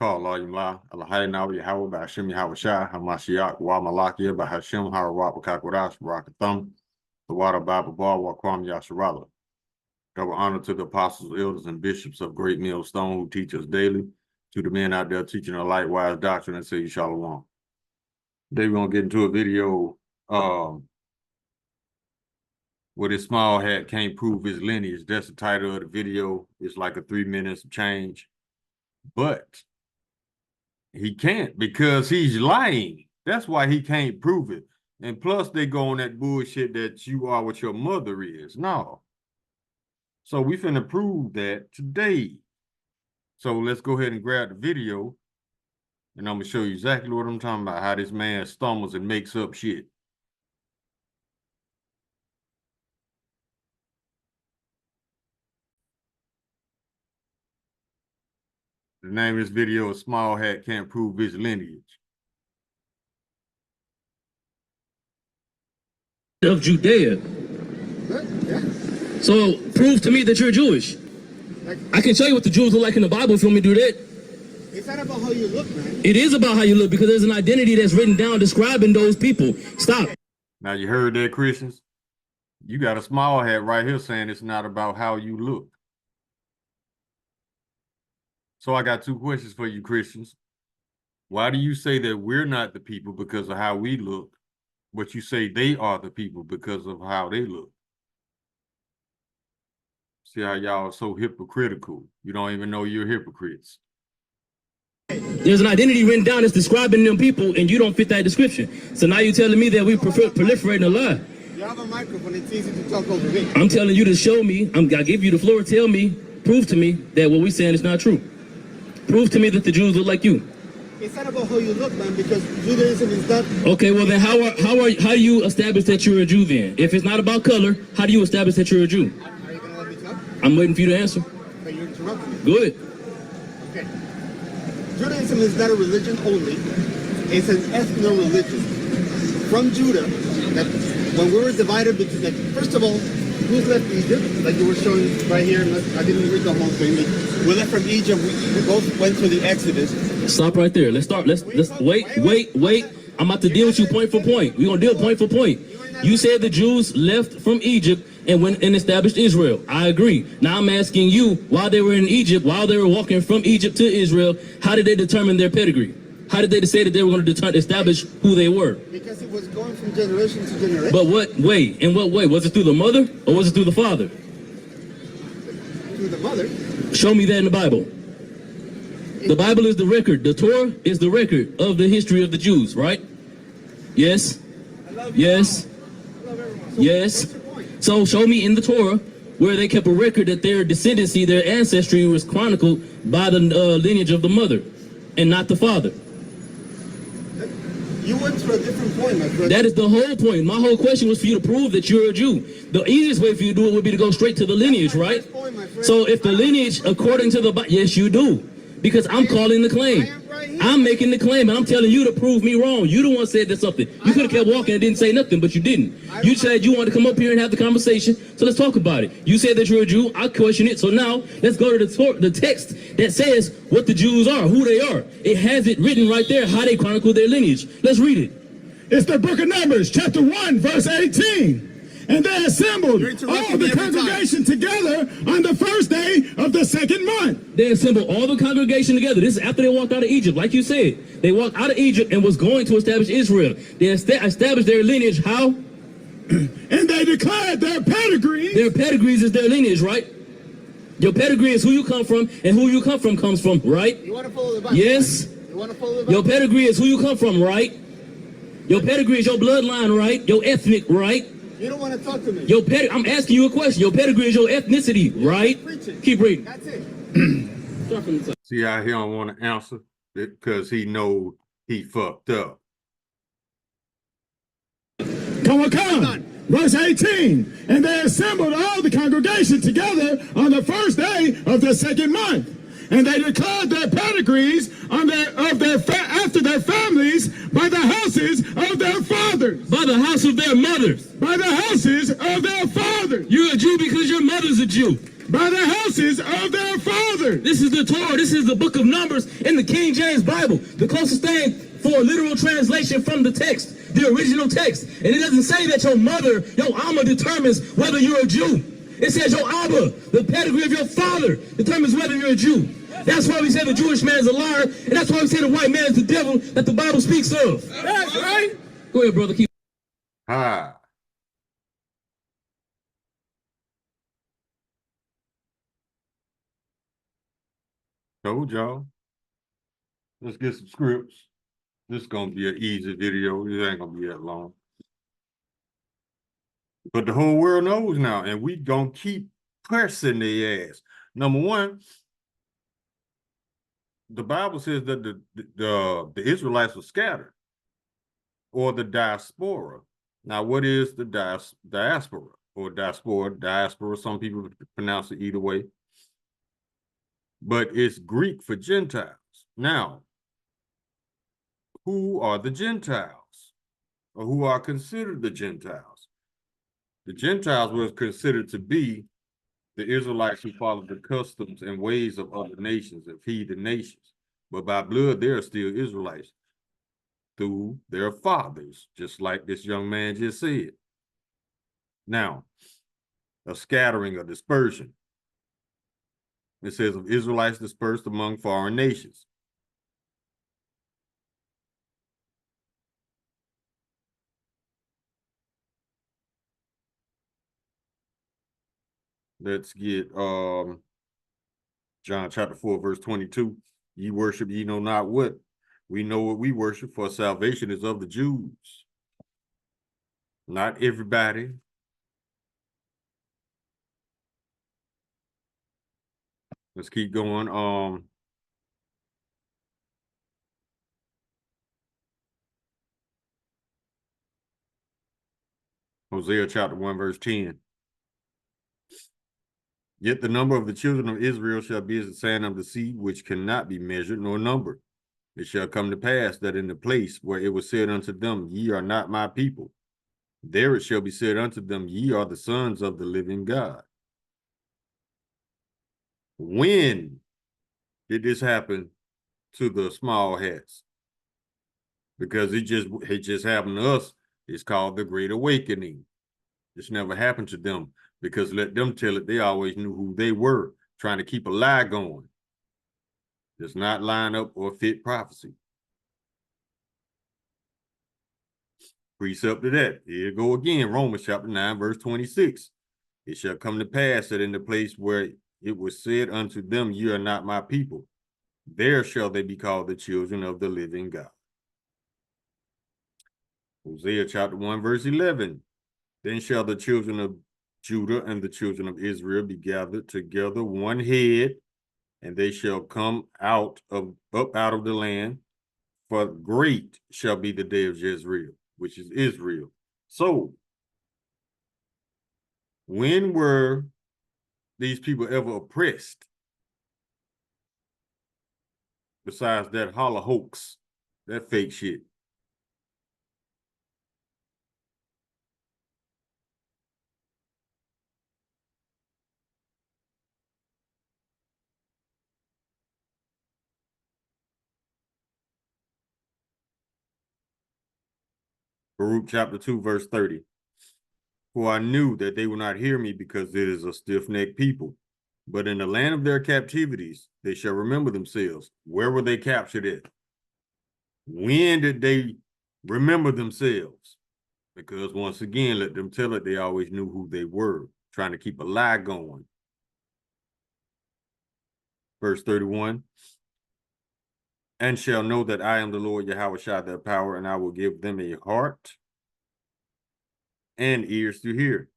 call Allah Yumla, Allahayna, Yahweh, Bashim, Yahweh Shah, Hamashiach, Wa Malakia, Bahashim, Harawat, Wakakwarash, Barakatham, the water Bible Bar, Wakwam Yasharala. Double honor to the apostles, elders, and bishops of Great Millstone who teach us daily, to the men out there teaching a light-wise doctrine and say Shalom. Today we're going to get into a video where this small hat can't prove his lineage. That's the title of the video. It's like a 3 minutes change. But he can't because he's lying. That's why he can't prove it. And plus they go on that bullshit that you are what your mother is. No. So we finna prove that today. So let's go ahead and grab the video. And I'm gonna show you exactly what I'm talking about, how this man stumbles and makes up shit. The name of this video is Small Hat Can't Prove His Lineage. Of Judea. Yeah. So prove to me that you're Jewish. I can show you what the Jews look like in the Bible if you want me to do that. It's not about how you look, man. It is about how you look because there's an identity that's written down describing those people. Stop. Now you heard that, Christians? You got a small hat right here saying it's not about how you look. So I got two questions for you, Christians. Why do you say that we're not the people because of how we look, but you say they are the people because of how they look? See how y'all are so hypocritical. You don't even know you're hypocrites. There's an identity written down that's describing them people, and you don't fit that description. So now you're telling me that we prefer proliferating a lie. You have a microphone. It's easy to talk over me. I'm telling you to show me. I give you the floor. Tell me, prove to me that what we're saying is not true. Prove to me that the Jews look like you. It's not about how you look, man, because Judaism is not... Okay, well then how do you establish that you're a Jew then? If it's not about color, how do you establish that you're a Jew? Are you going to let me talk? I'm waiting for you to answer. But you're interrupting me. Go ahead. Okay. Judaism is not a religion only. It's an ethno-religion. From Judah, that when we were divided between... Like, first of all, who's left Egypt? Like you were showing right here. I didn't read the whole thing. We left from Egypt. We both went through the Exodus. Stop right there. Let's start. Let's wait. I'm about to deal with you point for point. We're gonna deal point for point. You said the Jews left from Egypt and went and established Israel. I agree. Now I'm asking you, while they were in Egypt, while they were walking from Egypt to Israel, how did they determine their pedigree? How did they decide that they were going to establish who they were? Because it was going from generation to generation. But what way? In what way? Was it through the mother or was it through the father? Through the mother. Show me that in the Bible. The Bible is the record. The Torah is the record of the history of the Jews, right? Yes? Yes? Yes? So show me in the Torah where they kept a record that their descendancy, their ancestry was chronicled by the lineage of the mother and not the father. You went to a different point, my friend. That is the whole point. My whole question was for you to prove that you're a Jew. The easiest way for you to do it would be to go straight to the lineage, right? So if the lineage, according to the Bible, yes, you do. Because I'm calling the claim. I'm making the claim, and I'm telling you to prove me wrong. You the one said that something. You could have kept walking and didn't say nothing, but you didn't. You said you wanted to come up here and have the conversation, so let's talk about it. You said that you're a Jew. I question it. So now let's go to the text that says what the Jews are, who they are. It has it written right there, how they chronicle their lineage. Let's read it. It's the book of Numbers, chapter 1, verse 18. And they assembled all the congregation together on the first day of the second month. They assembled all the congregation together. This is after they walked out of Egypt. Like you said, they walked out of Egypt and was going to establish Israel. They established their lineage. How? And they declared their pedigrees. Their pedigrees is their lineage, right? Your pedigree is who you come from, and who you come from comes from, right? You want to follow the Bible? Yes. Right? You want to follow the Bible? Your pedigree is who you come from, right? Your pedigree is your bloodline, right? Your ethnic, right? You don't want to talk to me. I'm asking you a question. Your pedigree is your ethnicity, right? Keep reading. That's it. See how he don't want to answer? Because he know he fucked up. Come on. Verse 18. And they assembled all the congregation together on the first day of the second month. And they declared their pedigrees after their families by the houses of their fathers. By the house of their mothers. By the houses of their fathers. You're a Jew because your mother's a Jew. by the houses of their fathers. This is the Torah. This is the book of Numbers in the King James Bible. The closest thing for a literal translation from the text, the original text. And it doesn't say that your mother, your Amma, determines whether you're a Jew. It says your Abba, the pedigree of your father, determines whether you're a Jew. That's why we say the Jewish man is a liar, and that's why we say the white man is the devil that the Bible speaks of. That's right. Go ahead, brother. Keep. Ha. Told y'all. Let's get some scripts. This is gonna be an easy video. It ain't gonna be that long. But the whole world knows now, and we gonna keep pressing their ass. Number one, the Bible says that the Israelites were scattered, or the diaspora. Now, what is the diaspora or diaspora? Diaspora, some people pronounce it either way. But it's Greek for Gentiles. Now, who are the Gentiles? Or who are considered the Gentiles? The Gentiles were considered to be the Israelites who followed the customs and ways of other nations, of heathen nations. But by blood, they are still Israelites through their fathers, just like this young man just said. Now, a scattering, a dispersion. It says of Israelites dispersed among foreign nations. Let's get John chapter 4, verse 22. Ye worship ye know not what. We know what we worship, for salvation is of the Jews. Not everybody. Let's keep going. Hosea chapter 1, verse 10. Yet the number of the children of Israel shall be as the sand of the sea, which cannot be measured nor numbered. It shall come to pass that in the place where it was said unto them, ye are not my people, there it shall be said unto them, ye are the sons of the living God. When did this happen to the small hats? Because it just happened to us. It's called the Great Awakening. This never happened to them, because let them tell it, they always knew who they were, trying to keep a lie going. Does not line up or fit prophecy. Precept to that. Here you go again, Romans chapter 9, verse 26. It shall come to pass that in the place where it was said unto them, ye are not my people, there shall they be called the children of the living God. Hosea chapter 1, verse 11. Then shall the children of Judah and the children of Israel be gathered together one head, and they shall come up out of the land, for great shall be the day of Jezreel, which is Israel. So, when were these people ever oppressed? Besides that holla hoax, that fake shit. Baruch chapter 2, verse 30. For I knew that they would not hear me, because it is a stiff-necked people. But in the land of their captivities, they shall remember themselves. Where were they captured at? When did they remember themselves? Because once again, let them tell it, they always knew who they were, trying to keep a lie going. Verse 31. And shall know that I am the Lord Yahweh Shai, their power, and I will give them a heart and ears to hear.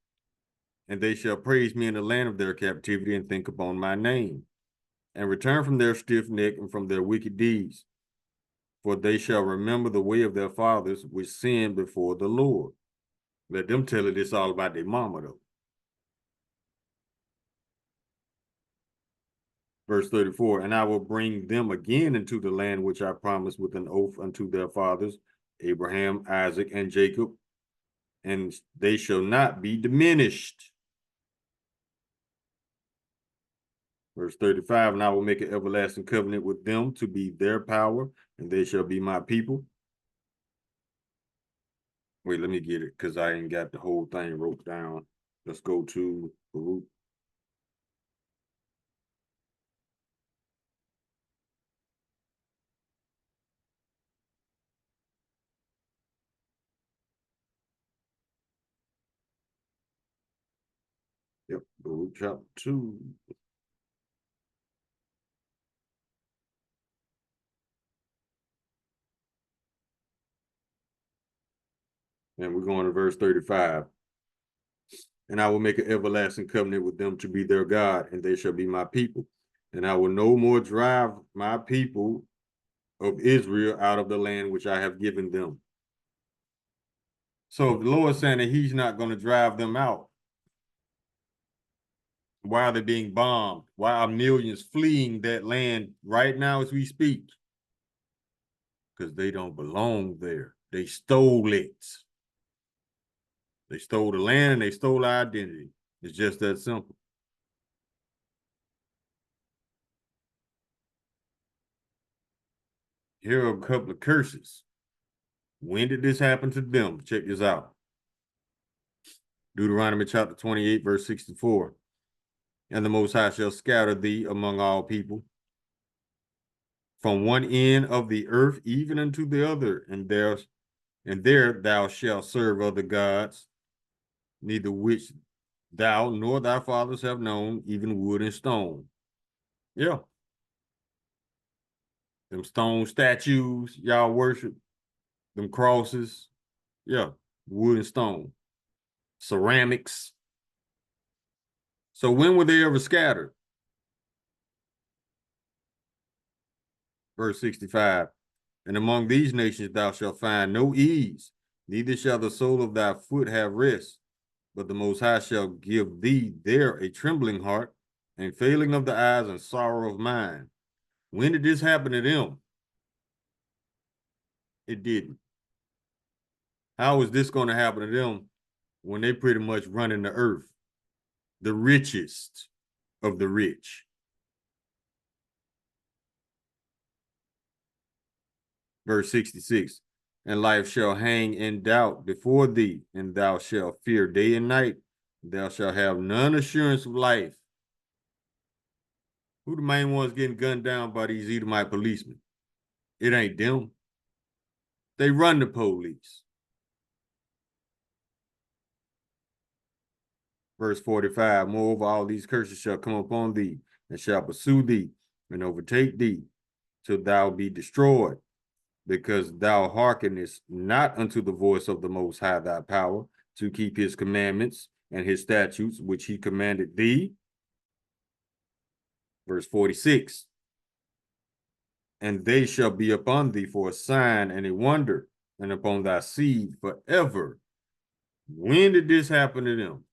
And they shall praise me in the land of their captivity, and think upon my name, and return from their stiff neck and from their wicked deeds. For they shall remember the way of their fathers, which sinned before the Lord. Let them tell it, it's all about their mama, though. Verse 34, and I will bring them again into the land which I promised with an oath unto their fathers, Abraham, Isaac, and Jacob, and they shall not be diminished. Verse 35, and I will make an everlasting covenant with them to be their power, and they shall be my people. Wait, let me get it, because I ain't got the whole thing wrote down. Let's go to Baruch. Yep, Baruch chapter 2. And we're going to verse 35. And I will make an everlasting covenant with them to be their God, and they shall be my people. And I will no more drive my people of Israel out of the land which I have given them. So if the Lord is saying that he's not going to drive them out, why are they being bombed? Why are millions fleeing that land right now as we speak? Because they don't belong there. They stole it. They stole the land and they stole our identity. It's just that simple. Here are a couple of curses. When did this happen to them? Check this out. Deuteronomy chapter 28, verse 64. And the Most High shall scatter thee among all people, from one end of the earth even unto the other, and there thou shalt serve other gods, neither which thou nor thy fathers have known, even wood and stone. Yeah. Them stone statues y'all worship, them crosses, yeah, wood and stone. Ceramics. So when were they ever scattered? Verse 65. And among these nations thou shalt find no ease, neither shall the sole of thy foot have rest, but the Most High shall give thee there a trembling heart, and failing of the eyes, and sorrow of mind. When did this happen to them? It didn't. How is this going to happen to them when they pretty much running the earth? The richest of the rich. Verse 66. And life shall hang in doubt before thee, and thou shalt fear day and night. Thou shalt have none assurance of life. Who the main ones getting gunned down by these Edomite policemen? It ain't them. They run the police. Verse 45, moreover, all these curses shall come upon thee, and shall pursue thee, and overtake thee, till thou be destroyed, because thou hearkenest not unto the voice of the Most High thy power, to keep his commandments and his statutes, which he commanded thee. Verse 46, and they shall be upon thee for a sign and a wonder, and upon thy seed forever. When did this happen to them?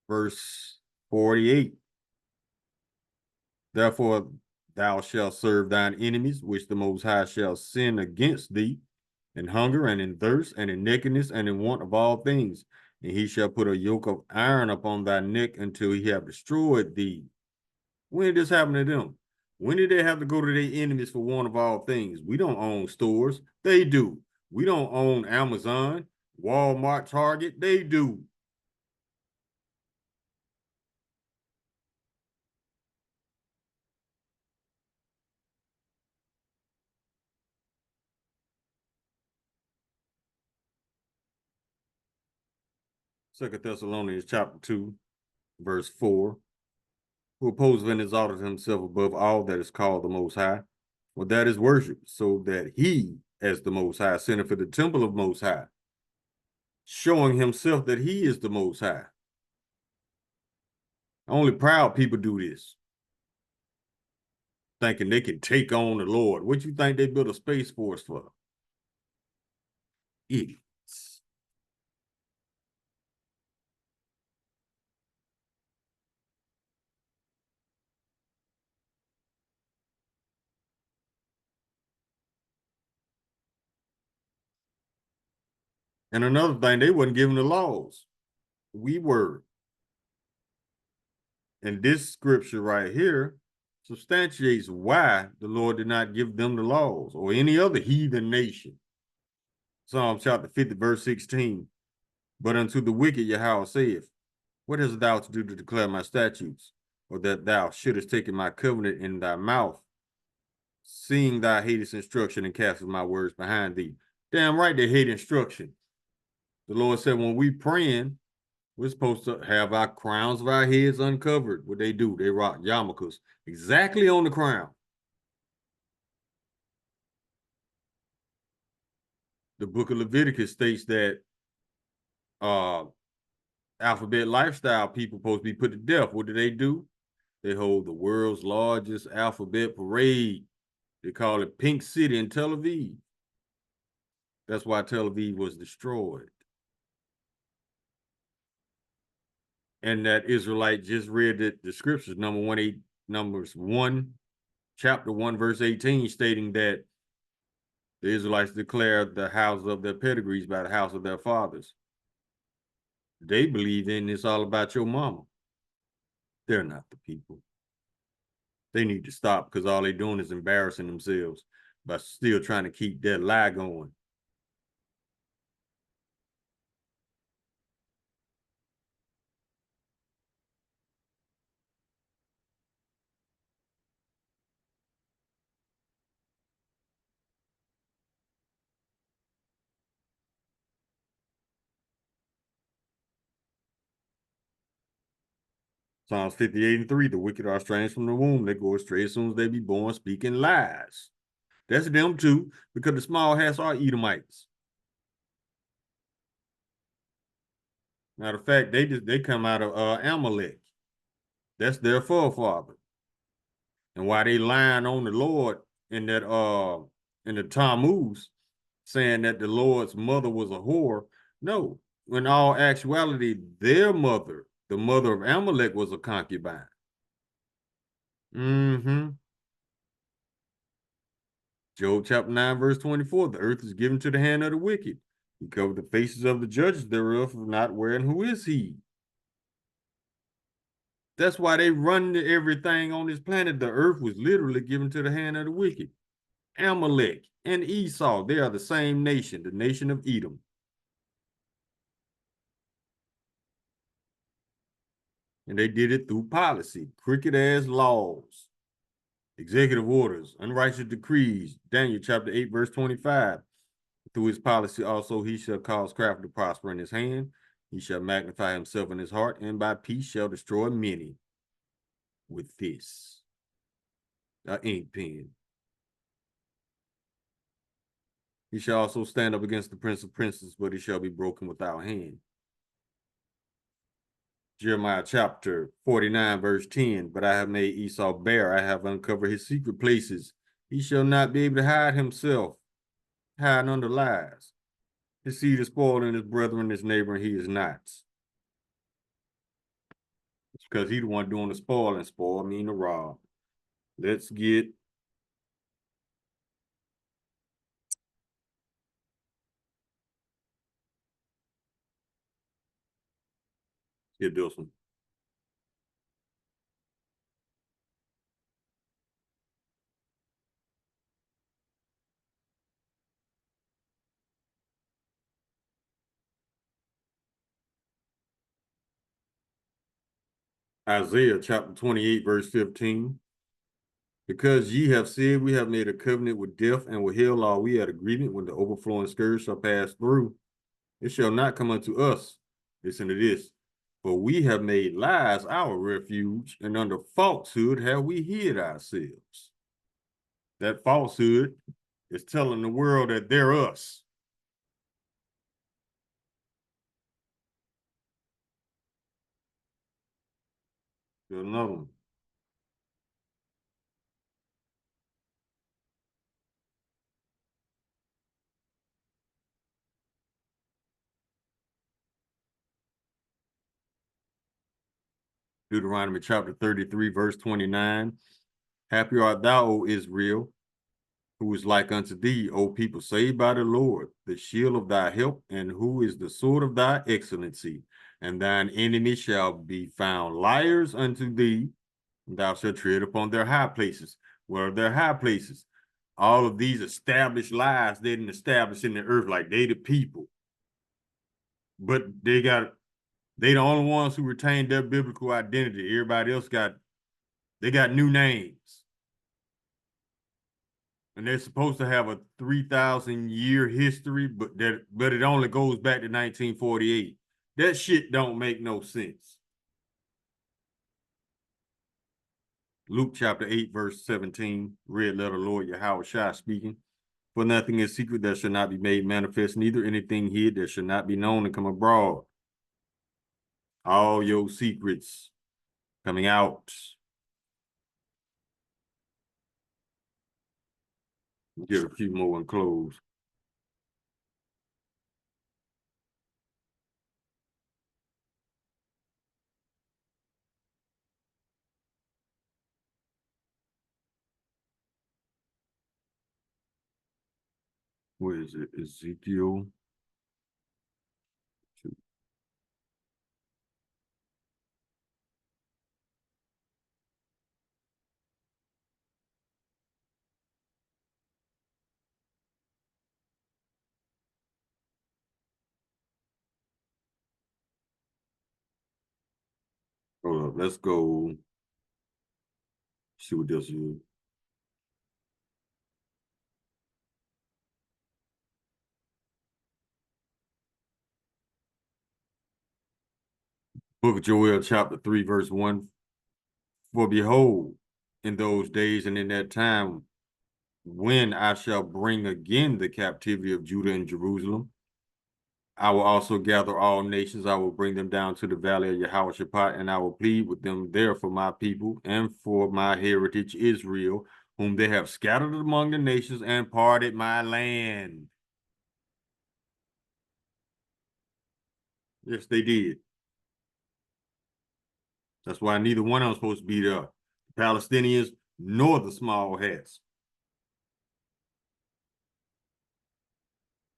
Verse 48. Therefore thou shalt serve thine enemies, which the Most High shall send against thee, in hunger and in thirst and in nakedness and in want of all things. And he shall put a yoke of iron upon thy neck until he have destroyed thee. When did this happen to them? When did they have to go to their enemies for want of all things? We don't own stores. They do. We don't own Amazon, Walmart, Target. They do. Second Thessalonians chapter 2, verse 4. Who opposes and exalted himself above all that is called the Most High, well, that is worship, so that he, as the Most High, sinneth for the temple of Most High, showing himself that he is the Most High. Only proud people do this, thinking they can take on the Lord. What you think they built a space force for? Idiots. And another thing, they wasn't given the laws. We were. And this scripture right here substantiates why the Lord did not give them the laws or any other heathen nation. Psalm chapter 50, verse 16. But unto the wicked Yahweh saith, what hast thou to do to declare my statutes, or that thou shouldest take my covenant in thy mouth, seeing thou hatest instruction and castest my words behind thee? Damn right they hate instruction. The Lord said when we praying, we're supposed to have our crowns of our heads uncovered. What they do, they rock yarmulkes exactly on the crown. The book of Leviticus states that alphabet lifestyle people supposed to be put to death. What do? They hold the world's largest alphabet parade. They call it Pink City in Tel Aviv. That's why Tel Aviv was destroyed. And that Israelite just read the scriptures, Numbers 1, chapter 1, verse 18, stating that the Israelites declared the house of their pedigrees by the house of their fathers. They believe in it's all about your mama. They're not the people. They need to stop because all they're doing is embarrassing themselves by still trying to keep that lie going. Psalms 58:3, the wicked are estranged from the womb. They go astray as soon as they be born, speaking lies. That's them too, because the small hats are Edomites. Matter of fact, they come out of Amalek. That's their forefather. And while they lying on the Lord in that in the Tammuz, saying that the Lord's mother was a whore, no, in all actuality, their mother, the mother of Amalek, was a concubine. Mm-hmm. Job chapter 9, verse 24, the earth is given to the hand of the wicked. He covered the faces of the judges thereof of not wearing who is he. That's why they run everything on this planet. The earth was literally given to the hand of the wicked. Amalek and Esau, they are the same nation, the nation of Edom. And they did it through policy, crooked ass laws, executive orders, unrighteous decrees. Daniel chapter 8, verse 25. Through his policy also he shall cause craft to prosper in his hand. He shall magnify himself in his heart, and by peace shall destroy many with this. An ink pen. He shall also stand up against the prince of princes, but he shall be broken without hand. Jeremiah chapter 49, verse 10. But I have made Esau bare. I have uncovered his secret places. He shall not be able to hide himself, hide under lies. His seed is spoiled in his brethren, his neighbor, and he is not. It's because he's the one doing the spoiling. Spoil mean to rob. Let's get this one. Isaiah chapter 28, verse 15. Because ye have said, we have made a covenant with death, and with hell are we at agreement when the overflowing scourge shall pass through. It shall not come unto us. Listen to this. For we have made lies our refuge, and under falsehood have we hid ourselves. That falsehood is telling the world that they're us. There's another one. Deuteronomy chapter 33, verse 29. Happy art thou, O Israel, who is like unto thee, O people saved by the Lord, the shield of thy help, and who is the sword of thy excellency. And thine enemies shall be found liars unto thee, and thou shalt tread upon their high places. Where are their high places? All of these established lies they didn't establish in the earth, like they the people. But they the only ones who retained their biblical identity. Everybody else they got new names. And they're supposed to have a 3,000-year history, but it only goes back to 1948. That shit don't make no sense. Luke chapter 8, verse 17, red letter Lord Yahweh Shai speaking. For nothing is secret that shall not be made manifest, neither anything hid that shall not be known and come abroad. All your secrets coming out. Get a few more and close. What is it? Ezekiel. Hold up, let's go see what this is. Book of Joel, chapter 3, verse 1. For behold, in those days and in that time, when I shall bring again the captivity of Judah and Jerusalem, I will also gather all nations. I will bring them down to the valley of Jehoshaphat, and I will plead with them there for my people and for my heritage Israel, whom they have scattered among the nations and parted my land. Yes, they did. That's why neither one of them is supposed to be there. The Palestinians nor the small hats.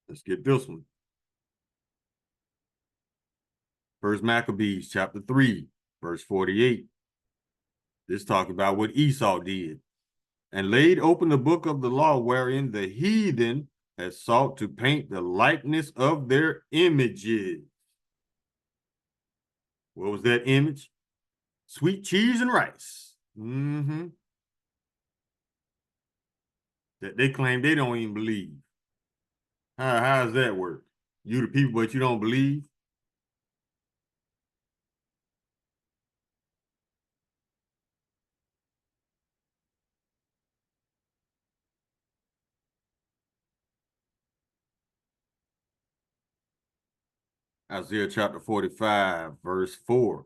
Let's get this one. First Maccabees chapter 3, verse 48. This talking about what Esau did. And laid open the book of the law, wherein the heathen has sought to paint the likeness of their images. What was that image? Sweet cheese and rice. That they claim they don't even believe. How does that work? You the people, but you don't believe? Isaiah chapter 45, verse 4.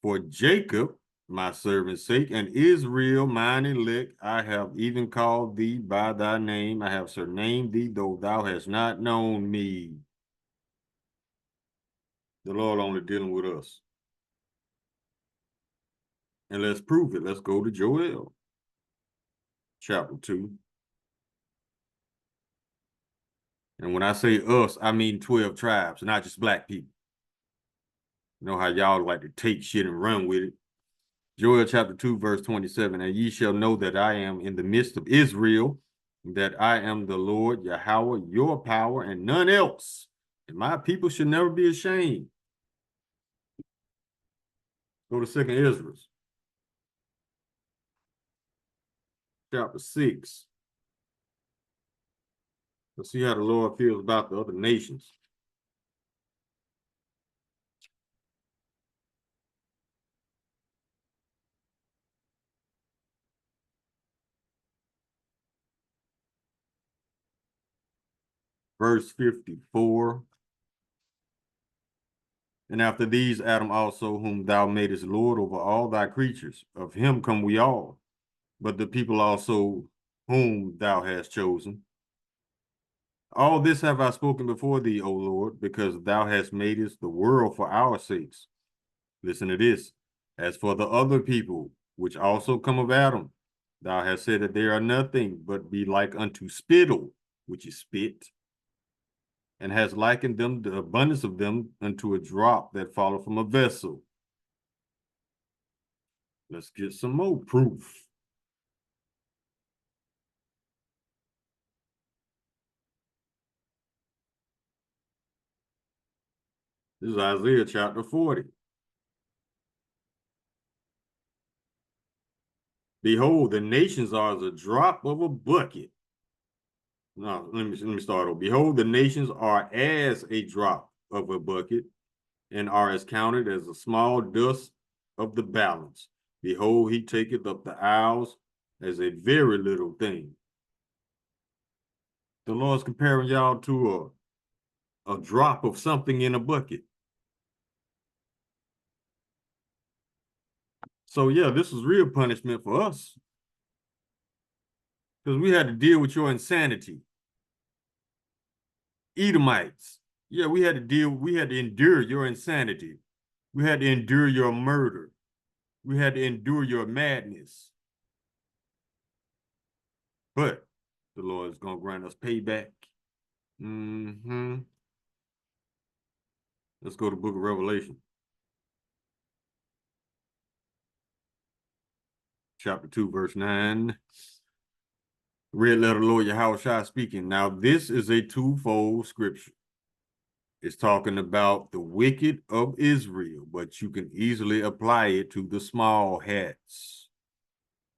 For Jacob, my servant's sake, and Israel, mine elect, I have even called thee by thy name. I have surnamed thee, though thou hast not known me. The Lord only dealing with us. And let's prove it. Let's go to Joel, chapter 2. And when I say us, I mean 12 tribes, not just black people. You know how y'all like to take shit and run with it. Joel chapter 2, verse 27. And ye shall know that I am in the midst of Israel, that I am the Lord Yahweh, your power, and none else. And my people should never be ashamed. Go to 2nd Ezra, chapter 6. Let's see how the Lord feels about the other nations. Verse 54. And after these, Adam also, whom thou madest Lord over all thy creatures, of him come we all, but the people also whom thou hast chosen. All this have I spoken before thee, O Lord, because thou hast made us the world for our sakes. Listen to this. As for the other people, which also come of Adam, Thou hast said that they are nothing, but be like unto spittle, which is spit, and has likened them, the abundance of them, unto a drop that falleth from a vessel. Let's get some more proof. This is Isaiah chapter 40. Behold, the nations are as a drop of a bucket. No, let me start over. Behold, the nations are as a drop of a bucket, and are as counted as a small dust of the balance. Behold, he taketh up the isles as a very little thing. The Lord's comparing y'all to a drop of something in a bucket. So yeah, this is real punishment for us, because we had to deal with your insanity. Edomites. Yeah, we had to endure your insanity. We had to endure your murder. We had to endure your madness. But the Lord is going to grant us payback. Let's go to the book of Revelation. Chapter 2, verse 9. Red letter Lord Yahushua speaking. Now, this is a twofold scripture. It's talking about the wicked of Israel, but you can easily apply it to the small hats.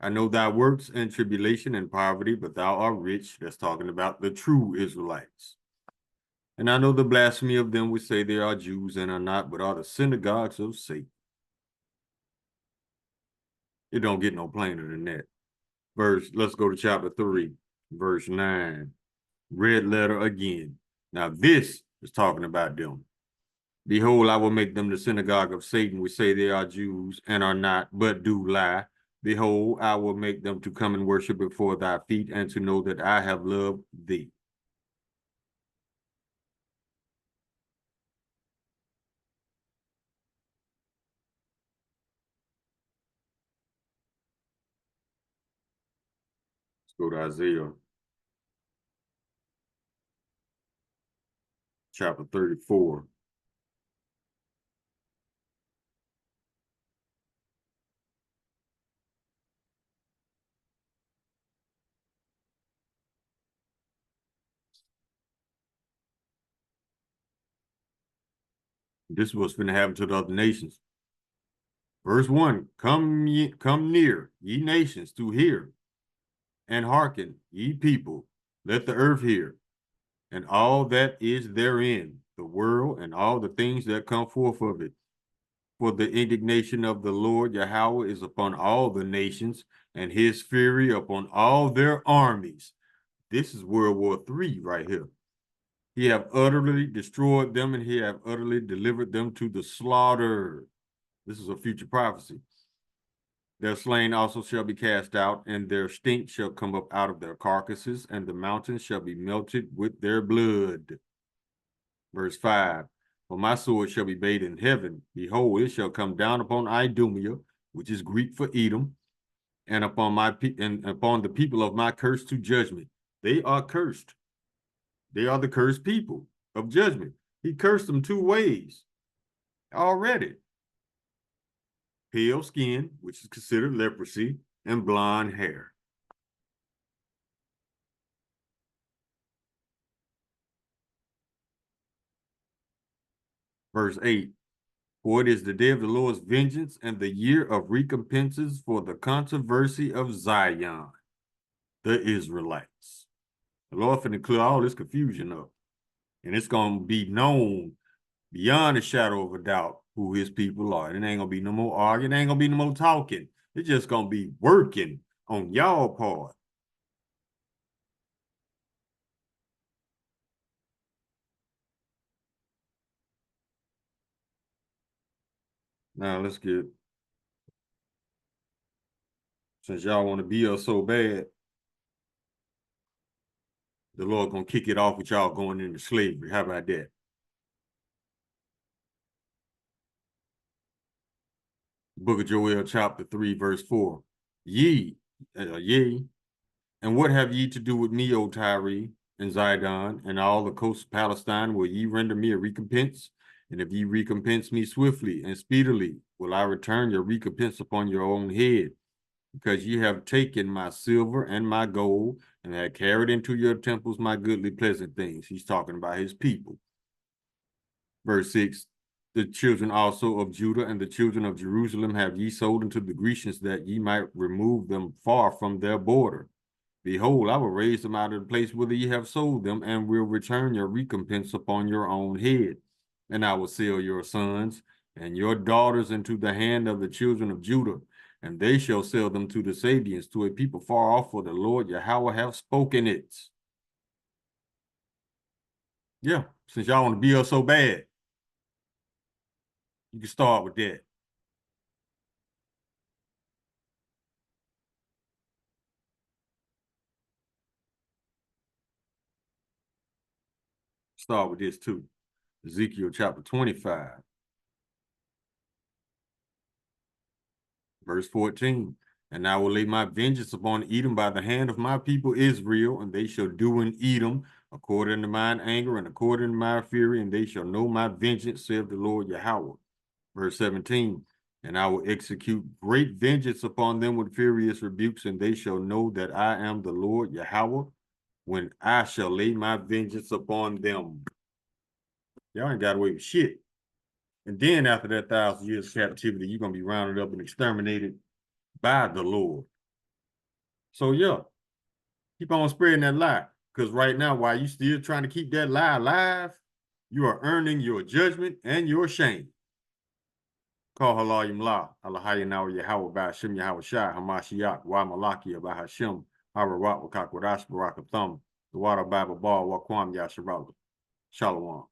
I know thy works and tribulation and poverty, but thou art rich. That's talking about the true Israelites. And I know the blasphemy of them which say they are Jews and are not, but are the synagogues of Satan. It don't get no plainer than that. Let's go to chapter 3, verse 9. Red letter again. Now this is talking about them. Behold, I will make them the synagogue of Satan, which say they are Jews and are not, but do lie. Behold, I will make them to come and worship before thy feet, and to know that I have loved thee. Let's go to Isaiah chapter 34. This is what's going to happen to the other nations. Verse 1, come near, ye nations, to hear, and hearken, ye people, let the earth hear, and all that is therein, the world, and all the things that come forth of it. For the indignation of the Lord Yahweh is upon all the nations, and his fury upon all their armies. This is World War III right here. He have utterly destroyed them, and he have utterly delivered them to the slaughter. This is a future prophecy. Their slain also shall be cast out, and their stink shall come up out of their carcasses, and the mountains shall be melted with their blood. Verse 5, for my sword shall be bathed in heaven. Behold, it shall come down upon Idumea, which is Greek for Edom, and upon the people of my curse to judgment. They are cursed. They are the cursed people of judgment. He cursed them 2 ways already. Pale skin, which is considered leprosy, and blonde hair. Verse 8, for it is the day of the Lord's vengeance and the year of recompenses for the controversy of Zion, the Israelites. The Lord finna clear all this confusion up. And it's going to be known beyond a shadow of a doubt who his people are. It ain't going to be no more arguing. It ain't going to be no more talking. It's just going to be working on y'all part. Now let's get, since y'all want to be us so bad, the Lord going to kick it off with y'all going into slavery. How about that? Book of Joel, chapter 3, verse 4. Ye Yea. And what have ye to do with me, O Tyre and Zidon, and all the coast of Palestine? Will ye render me a recompense? And if ye recompense me swiftly and speedily, will I return your recompense upon your own head? Because ye have taken my silver and my gold, and have carried into your temples my goodly pleasant things. He's talking about his people. Verse 6, the children also of Judah and the children of Jerusalem have ye sold unto the Grecians, that ye might remove them far from their border. Behold, I will raise them out of the place whither ye have sold them, and will return your recompense upon your own head. And I will sell your sons and your daughters into the hand of the children of Judah, and they shall sell them to the Sabians, to a people far off, for the Lord Yahweh hath spoken it. Yeah, since y'all want to be us so bad, you can start with that. Start with this too. Ezekiel chapter 25, verse 14. And I will lay my vengeance upon Edom by the hand of my people Israel, and they shall do in Edom according to mine anger and according to my fury, and they shall know my vengeance, saith the Lord Yahweh. Verse 17. And I will execute great vengeance upon them with furious rebukes, and they shall know that I am the Lord Yahweh, when I shall lay my vengeance upon them. Y'all ain't got away with shit. And then after that 1,000 years of captivity, you're going to be rounded up and exterminated by the Lord. So yeah, keep on spreading that lie. Because right now, while you still trying to keep that lie alive, you are earning your judgment and your shame. Call halayim la, Allahayanawa Yahweh Ba'ashem Yahweh Shai, Hamashiach, Wa Malakia, Bahashem, Harawat, Wakakwadashbarak, Thumb, the Water Bible Ball, Wakwam Yasharala. Shalom.